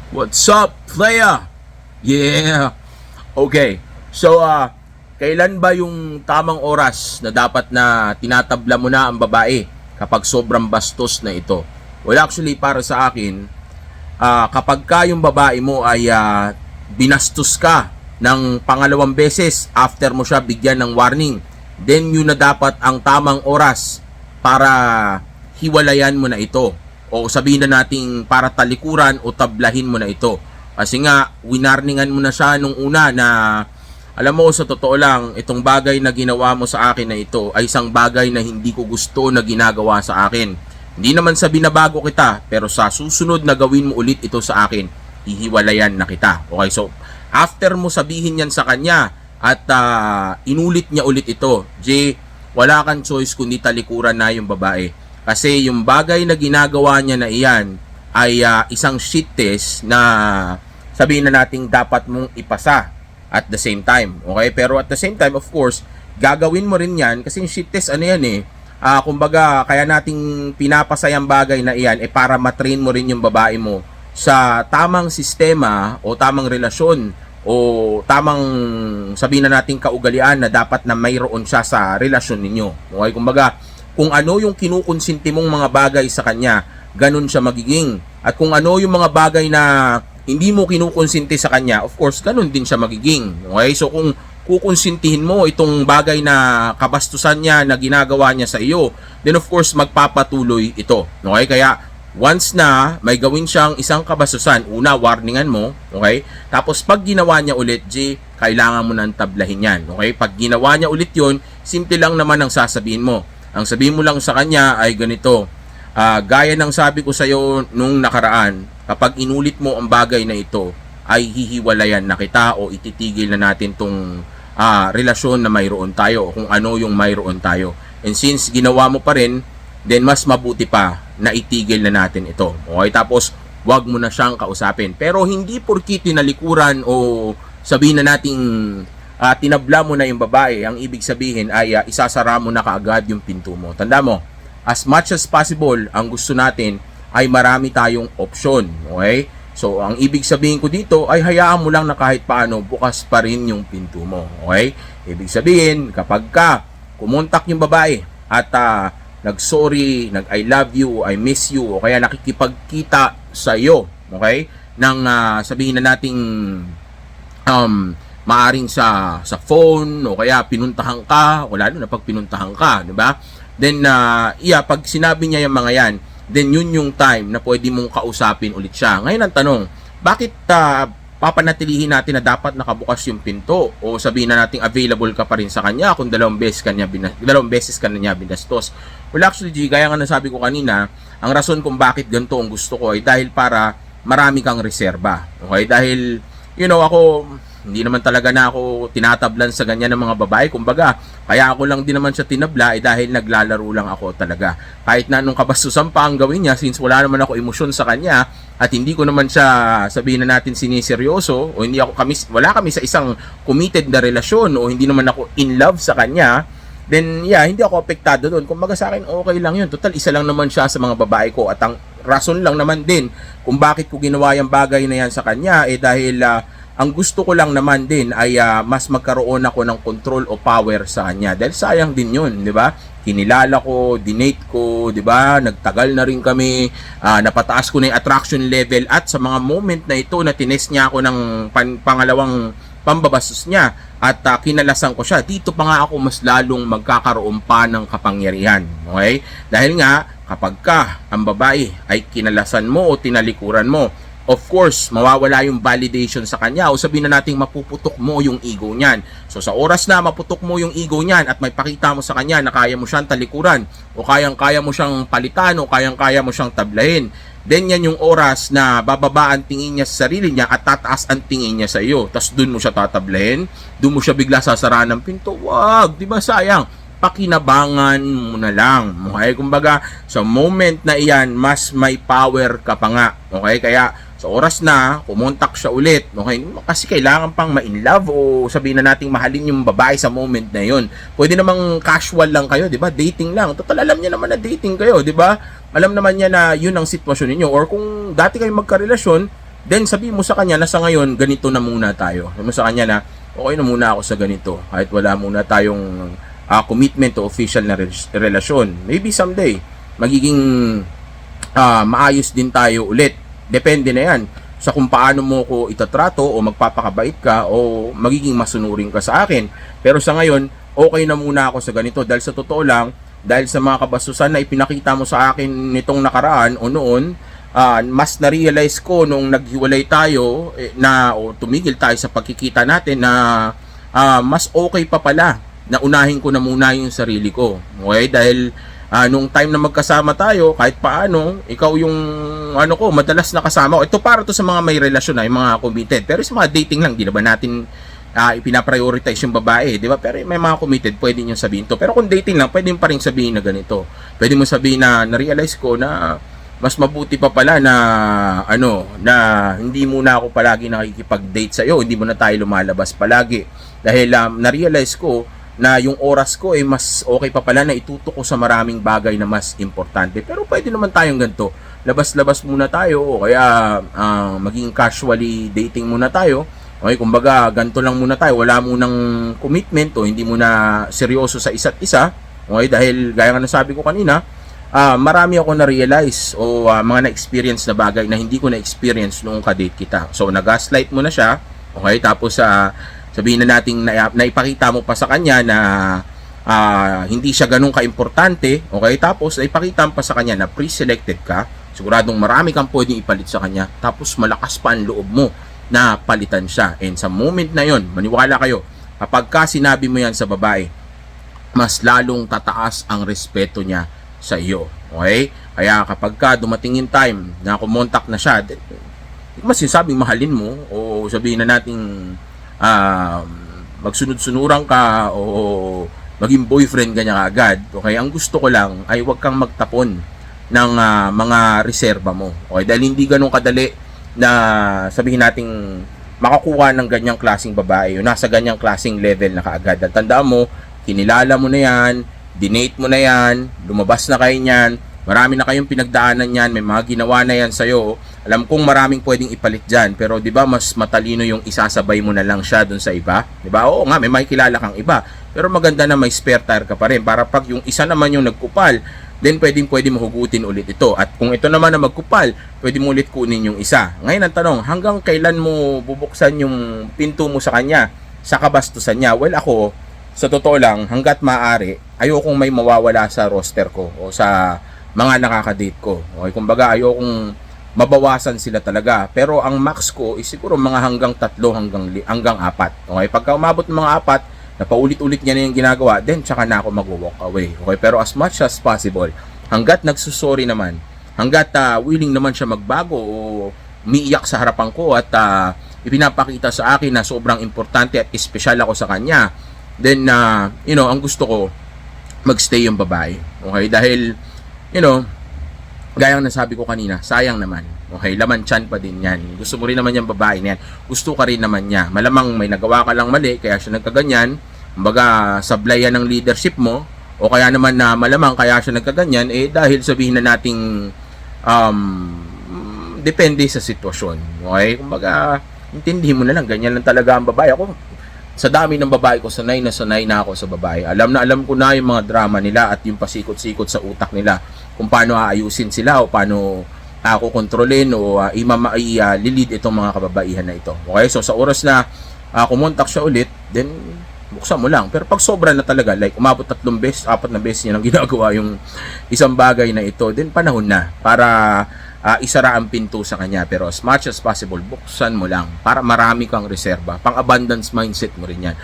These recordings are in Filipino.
What's up, playa? Yeah. Okay. So, kailan ba yung tamang oras na dapat na tinatabla mo na ang babae kapag sobrang bastos na ito? Well, actually, para sa akin, kapag ka yung babae mo ay binastos ka ng pangalawang beses after mo siya bigyan ng warning, then yun na dapat ang tamang oras para hiwalayan mo na ito. O sabihin na nating para talikuran o tablahin mo na ito. Kasi nga, winarningan mo na siya nung una na alam mo, sa totoo lang, itong bagay na ginawa mo sa akin na ito ay isang bagay na hindi ko gusto na ginagawa sa akin. Hindi naman sa binabago kita, pero sa susunod na gawin mo ulit ito sa akin, hihiwalayan na kita. Okay, so after mo sabihin yan sa kanya at inulit niya ulit ito, Jay, wala kang choice kundi talikuran na yung babae. Kasi yung bagay na ginagawa niya na iyan ay isang shit test na sabihin na nating dapat mong ipasa at the same time. Okay? Pero at the same time, of course, gagawin mo rin yan kasi yung shit test, ano yan eh, kumbaga, kaya nating pinapasayang bagay na iyan para matrain mo rin yung babae mo sa tamang sistema o tamang relasyon o tamang sabihin na nating kaugalian na dapat na mayroon siya sa relasyon ninyo. Okay? Kumbaga, kung ano yung kinukonsinti mong mga bagay sa kanya, ganun siya magiging. At kung ano yung mga bagay na hindi mo kinukonsinti sa kanya, of course, ganun din siya magiging. Okay? So kung kukonsintihin mo itong bagay na kabastusan niya na ginagawa niya sa iyo, then of course, magpapatuloy ito. Okay? Kaya once na may gawin siyang isang kabastusan, una, warningan mo. Okay? Tapos pag ginawa niya ulit, G, kailangan mo nang tablahin yan. Okay? Pag ginawa niya ulit yon, simple lang naman ang sasabihin mo. Ang sabihin mo lang sa kanya ay ganito, gaya ng sabi ko sa iyo nung nakaraan, kapag inulit mo ang bagay na ito, ay hihiwalayan na kita o ititigil na natin tong relasyon na mayroon tayo o kung ano yung mayroon tayo. And since ginawa mo pa rin, then mas mabuti pa na itigil na natin ito. Okay, tapos wag mo na siyang kausapin. Pero hindi porki tinalikuran o sabihin na nating tinabla mo na yung babae, ang ibig sabihin ay isasara mo na kaagad yung pinto mo. Tanda mo, as much as possible, ang gusto natin ay marami tayong option. Okay? So, ang ibig sabihin ko dito ay hayaan mo lang na kahit paano bukas pa rin yung pinto mo. Okay? Ibig sabihin, kapag ka kumontak yung babae at nag-sorry, nag-I love you, I miss you, o kaya nakikipagkita sa iyo, okay? Nang sabihin na nating maaring sa phone o kaya pinuntahan ka, wala na pag pinuntahan ka, di ba? Then pag sinabi niya yung mga yan, then yun yung time na pwede mong kausapin ulit siya. Ngayon ang tanong, bakit papanatilihin natin na dapat nakabukas yung pinto o sabihin na nating available ka pa rin sa kanya kung dalawang beses ka na niya binastos? Well, actually, G, gaya nga nasabi ko kanina, ang rason kung bakit ganito ang gusto ko ay dahil para marami kang reserba. Okay? Dahil, ako, hindi naman talaga na ako tinatablan sa ganyan ng mga babae. Kumbaga, kaya ako lang din naman siya tinabla dahil naglalaro lang ako talaga. Kahit na nung kabastusan pa ang gawin niya, since wala naman ako emosyon sa kanya at hindi ko naman siya sabihin na natin siniseryoso o wala kami sa isang committed na relasyon o hindi naman ako in love sa kanya, then hindi ako apektado doon. Kumbaga sa akin, okay lang yun. Total, isa lang naman siya sa mga babae ko at ang rason lang naman din kung bakit ko ginawa yung bagay na yan sa kanya dahil ang gusto ko lang naman din ay mas magkaroon ako ng control o power sa kanya. Dahil sayang din yun, di ba? Kinilala ko, dinate ko, di ba? Nagtagal na rin kami, napataas ko na yung attraction level at sa mga moment na ito na tinest niya ako ng pangalawang pambabastos niya at kinalasan ko siya, dito pa nga ako mas lalong magkakaroon pa ng kapangyarihan. Okay? Dahil nga, kapag ka ang babae ay kinalasan mo o tinalikuran mo, of course, mawawala yung validation sa kanya o sabihin na nating mapuputok mo yung ego niyan. So sa oras na maputok mo yung ego niyan at may pakita mo sa kanya na kaya mo siyang talikuran o kayang-kaya mo siyang palitan o kayang-kaya mo siyang tablahin, then yan yung oras na bababa ang tingin niya sa sarili niya at tataas ang tingin niya sa iyo. Tapos dun mo siya tatablahin, dun mo siya bigla sasaraan ng pinto. Wag, di ba sayang? Pakinabangan mo na lang. Okay? Kumbaga, sa moment na iyan, mas may power ka pa nga. Okay? Kaya, sa oras na, kumontak siya ulit. Okay? Kasi kailangan pang ma-in love o sabihin na nating mahalin yung babae sa moment na yun. Pwede namang casual lang kayo, di ba? Dating lang. Total, alam niya naman na dating kayo, di ba? Alam naman niya na yun ang sitwasyon ninyo. Or kung dati kayo magkarelasyon, Then sabi mo sa kanya na sa ngayon ganito na muna tayo. Sabi mo sa kanya na okay na muna ako sa ganito kahit wala muna tayong commitment o official na relasyon. Maybe someday magiging maayos din tayo ulit. Depende na yan sa kung paano mo ko itatrato o magpapakabait ka o magiging masunurin ka sa akin. Pero sa ngayon, okay na muna ako sa ganito dahil sa totoo lang, dahil sa mga kabastusan na ipinakita mo sa akin nitong nakaraan o noon, mas na-realize ko nung naghiwalay tayo o tumigil tayo sa pagkikita natin na mas okay pa pala na unahin ko na muna yung sarili ko. Okay? Dahil nung time na magkasama tayo, kahit paano, ikaw yung madalas na kasama ko. Ito para to sa mga may relasyon na, yung mga committed. Pero sa mga dating lang, di na ba natin ipinaprioritize yung babae, di ba? Pero may mga committed, pwede nyo sabihin to. Pero kung dating lang, pwede mo pa rin sabihin na ganito. Pwede mo sabihin na na-realize ko na mas mabuti pa pala na na hindi muna ako palagi nakikipag-date sa iyo, hindi mo na tayo lumalabas palagi. Dahil na-realize ko na yung oras ko mas okay pa pala na itutok ko sa maraming bagay na mas importante. Pero pwede naman tayong ganito. Labas-labas muna tayo o kaya maging casually dating muna tayo. Okay, kumbaga ganito lang muna tayo. Wala munang commitment o hindi muna seryoso sa isa't isa. Okay, dahil gaya nga nasabi ko kanina, marami ako na-realize o mga na-experience na bagay na hindi ko na-experience nung kadate kita. So, nag-gaslight mo na siya. Okay, tapos sabihin na natin naipakita mo pa sa kanya na hindi siya ganun ka-importante, okay? Tapos naipakita mo pa sa kanya na pre-selected ka, siguradong marami kang pwedeng ipalit sa kanya, tapos malakas pa ang loob mo na palitan siya. And sa moment na yon, maniwala kayo, kapag ka sinabi mo yan sa babae, mas lalong tataas ang respeto niya sa iyo, okay? Kaya kapag ka dumating yung time na kumontak na siya, mas sinasabing mahalin mo o sabihin na nating magsunod-sunuran ka o maging boyfriend ka niya agad. Okay, ang gusto ko lang ay huwag kang magtapon ng mga reserba mo. Okay, dahil hindi ganun kadali na sabihin nating makakuha ng ganyang klaseng babae o nasa ganyang klaseng level na kaagad. At tandaan mo, kinilala mo na yan, dinate mo na yan, lumabas na kayo niyan, marami na kayong pinagdaanan yan, may mga ginawa na yan sa'yo. Alam kong maraming pwedeng ipalit dyan, pero di ba mas matalino yung isasabay mo na lang siya dun sa iba? Di ba? Oo nga, may makikilala kang iba. Pero maganda na may spare tire ka pa rin para pag yung isa naman yung nagkupal, then pwede mo hugutin ulit ito. At kung ito naman na magkupal, pwede mo ulit kunin yung isa. Ngayon ang tanong, hanggang kailan mo bubuksan yung pinto mo sa kanya, sa kabastusan niya? Well, ako, sa totoo lang, hanggat maaari, ayokong may mawawala sa roster ko o sa mga nakakadate ko. Okay, kumbaga ayokong mabawasan sila talaga. Pero ang max ko is siguro mga hanggang 3 hanggang 4. Okay, pagka umabot ng mga 4, na paulit-ulit niya na yung ginagawa, then tsaka na ako mag-walk away. Okay, pero as much as possible, hanggat nagsusorry naman, hanggat willing naman siya magbago o umiiyak sa harapan ko at ipinapakita sa akin na sobrang importante at espesyal ako sa kanya, then ang gusto ko magstay yung babae. Okay, dahil gaya ng nasabi ko kanina, sayang naman. Okay, laman tiyan pa din yan. Gusto mo rin naman yung babae na yan. Gusto ka rin naman niya. Malamang may nagawa ka lang mali, kaya siya nagkaganyan. Kumbaga, sablayan ng leadership mo. O kaya naman na malamang kaya siya nagkaganyan, dahil sabihin na nating depende sa sitwasyon. Okay, kumbaga, intindihin mo na lang. Ganyan lang talaga ang babae. Ako, sa dami ng babae ko, sanay na ako sa babae. Alam ko na yung mga drama nila at yung pasikot-sikot sa utak nila kung paano aayusin sila o paano ako kontrolin o lilid itong mga kababaihan na ito. Okay, so sa oras na kumontak siya ulit, then buksan mo lang. Pero pag sobra na talaga, like umabot 3 beses, 4 na beses niya nang ginagawa yung isang bagay na ito, then panahon na para isara ang pinto sa kanya. Pero as much as possible, buksan mo lang para marami kang reserba. Pang-abundance mindset mo rin yan.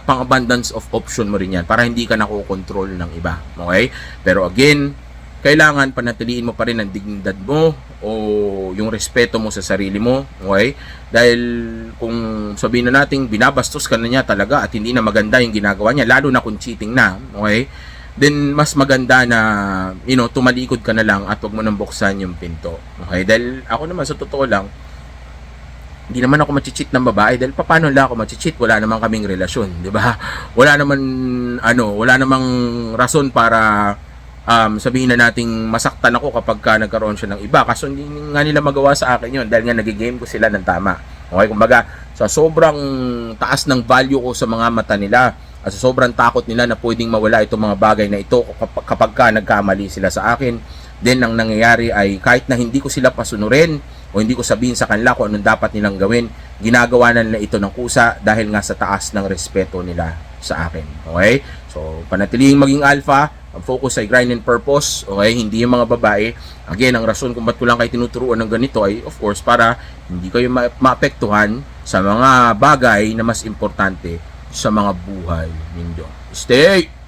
Pang-abundance of option mo rin yan para hindi ka nakokontrol ng iba. Okay? Pero again, kailangan panatiliin mo pa rin ang dignidad mo o yung respeto mo sa sarili mo. Okay? Dahil kung sabihin na natin binabastos ka na niya talaga at hindi na maganda yung ginagawa niya, lalo na kung cheating na, okay? Then mas maganda na tumalikod ka na lang at wag mo nang buksan yung pinto. Okay? Dahil ako naman sa totoo lang, hindi naman ako machi-cheat ng babae dahil paano lang ako machi-cheat? Wala namang kaming relasyon, 'di ba? Wala namang rason para sabihin na nating masaktan ako kapag ka nagkaroon siya ng iba. Kaso hindi nga nila magawa sa akin yun dahil nga nagigame ko sila ng tama. Okay, kumbaga, sa sobrang taas ng value ko sa mga mata nila, at sa sobrang takot nila na pwedeng mawala itong mga bagay na ito kapag ka nagkamali sila sa akin, then ang nangyayari ay kahit na hindi ko sila pasunurin o hindi ko sabihin sa kanila kung anong dapat nilang gawin, ginagawa na nila ito ng kusa dahil nga sa taas ng respeto nila sa akin. Okay? So, panatiling maging alpha, ang focus ay grind and purpose, okay? Hindi yung mga babae. Again, ang rason kung ba't ko lang kayo tinuturuan ng ganito ay, of course, para hindi kayo maapektuhan sa mga bagay na mas importante sa mga buhay ninyo. Stay